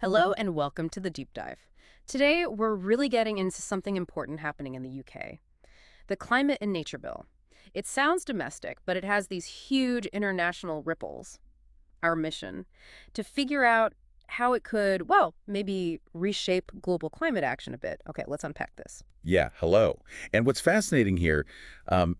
Hello and welcome to the deep dive. Today, we're really getting into something important happening in the UK, the Climate and Nature Bill. It sounds domestic, but it has these huge international ripples. Our mission to figure out how it could, well, maybe reshape global climate action a bit. Okay, let's unpack this. Yeah, hello. And what's fascinating here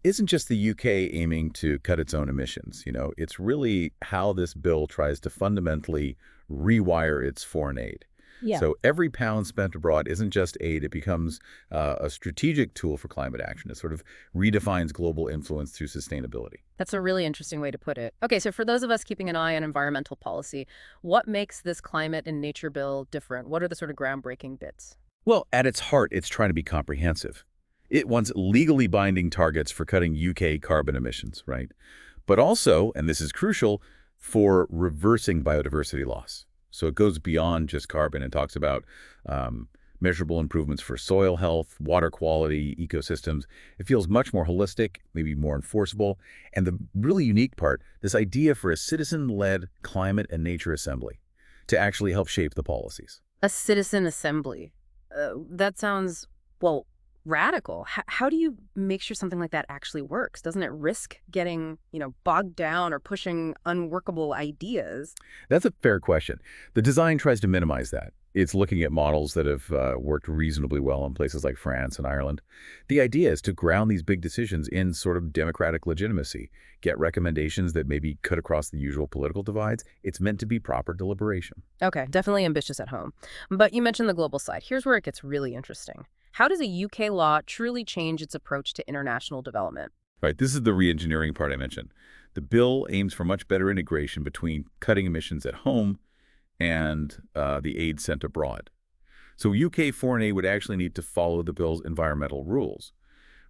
isn't just the UK aiming to cut its own emissions. It's really how this bill tries to fundamentally rewire its foreign aid. Yeah. So every pound spent abroad isn't just aid. It becomes a strategic tool for climate action. It sort of redefines global influence through sustainability. That's a really interesting way to put it. Okay, so for those of us keeping an eye on environmental policy, what makes this climate and nature bill different? What are the sort of groundbreaking bits? Well, at its heart, it's trying to be comprehensive. It wants legally binding targets for cutting UK carbon emissions, right? But also, and this is crucial, for reversing biodiversity loss. So it goes beyond just carbon and talks about measurable improvements for soil health, water quality, ecosystems. It feels much more holistic, maybe more enforceable. And the really unique part, this idea for a citizen-led climate and nature assembly to actually help shape the policies. A citizen assembly. That sounds, well, radical. How do you make sure something like that actually works? Doesn't it risk getting, bogged down or pushing unworkable ideas? That's a fair question. The design tries to minimize that. It's looking at models that have worked reasonably well in places like France and Ireland. The idea is to ground these big decisions in sort of democratic legitimacy, get recommendations that maybe cut across the usual political divides. It's meant to be proper deliberation. Okay, definitely ambitious at home. But you mentioned the global side. Here's where it gets really interesting. How does a UK law truly change its approach to international development? Right, this is the re-engineering part I mentioned. The bill aims for much better integration between cutting emissions at home and the aid sent abroad. So UK foreign aid would actually need to follow the bill's environmental rules,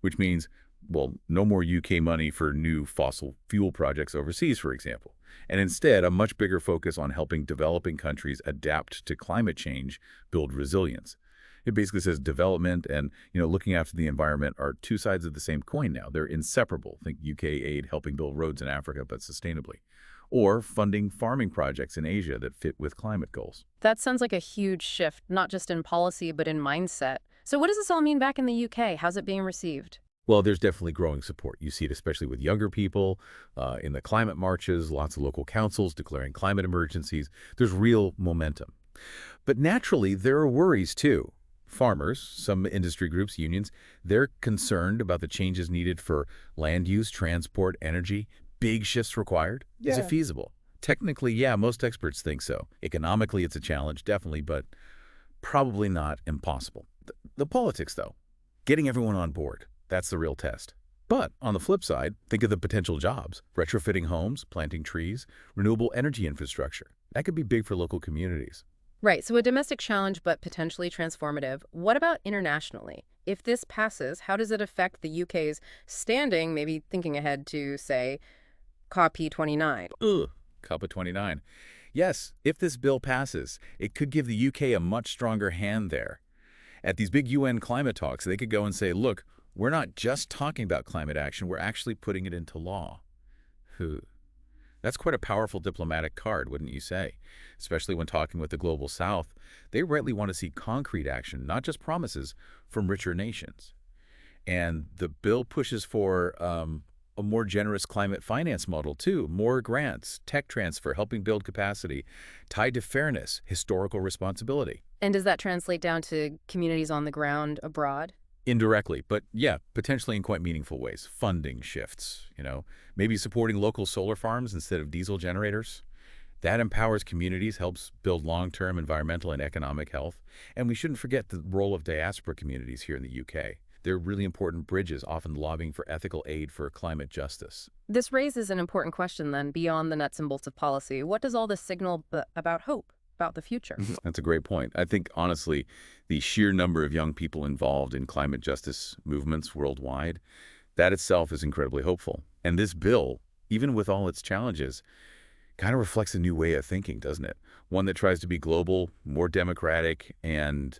which means, well, no more UK money for new fossil fuel projects overseas, for example, and instead a much bigger focus on helping developing countries adapt to climate change, build resilience. It basically says development and, looking after the environment are two sides of the same coin now. They're inseparable. Think UK aid helping build roads in Africa, but sustainably. Or funding farming projects in Asia that fit with climate goals. That sounds like a huge shift, not just in policy, but in mindset. So what does this all mean back in the UK? How's it being received? Well, there's definitely growing support. You see it especially with younger people, in the climate marches, lots of local councils declaring climate emergencies. There's real momentum. But naturally, there are worries too. Farmers, some industry groups, unions, they're concerned about the changes needed for land use, transport, energy, big shifts required. Is it Yeah. feasible? Technically, yeah, most experts think so. Economically, it's a challenge, definitely, but probably not impossible. The politics, though, getting everyone on board, that's the real test. But on the flip side, think of the potential jobs, retrofitting homes, planting trees, renewable energy infrastructure. That could be big for local communities. Right, so a domestic challenge, but potentially transformative. What about internationally? If this passes, how does it affect the UK's standing, maybe thinking ahead to, say, COP29? Ugh, COP29. Yes, if this bill passes, it could give the UK a much stronger hand there. At these big UN climate talks, they could go and say, look, we're not just talking about climate action, we're actually putting it into law. Whew. That's quite a powerful diplomatic card, wouldn't you say? Especially when talking with the Global South, they rightly want to see concrete action, not just promises, from richer nations. And the bill pushes for a more generous climate finance model, too. More grants, tech transfer, helping build capacity, tied to fairness, historical responsibility. And does that translate down to communities on the ground abroad? Indirectly, but yeah, potentially in quite meaningful ways. Funding shifts, maybe supporting local solar farms instead of diesel generators. That empowers communities, helps build long-term environmental and economic health. And we shouldn't forget the role of diaspora communities here in the UK. They're really important bridges, often lobbying for ethical aid for climate justice. This raises an important question then, beyond the nuts and bolts of policy. What does all this signal about hope, about the future? That's a great point. I think, honestly, the sheer number of young people involved in climate justice movements worldwide, that itself is incredibly hopeful. And this bill, even with all its challenges, kind of reflects a new way of thinking, doesn't it? One that tries to be global, more democratic, and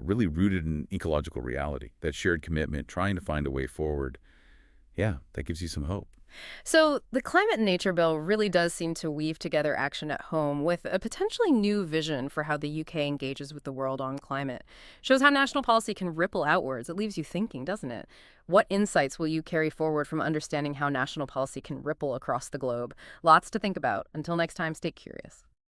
really rooted in ecological reality. That shared commitment, trying to find a way forward, yeah, that gives you some hope. So the Climate and Nature Bill really does seem to weave together action at home with a potentially new vision for how the UK engages with the world on climate. Shows how national policy can ripple outwards. It leaves you thinking, doesn't it? What insights will you carry forward from understanding how national policy can ripple across the globe? Lots to think about. Until next time, stay curious.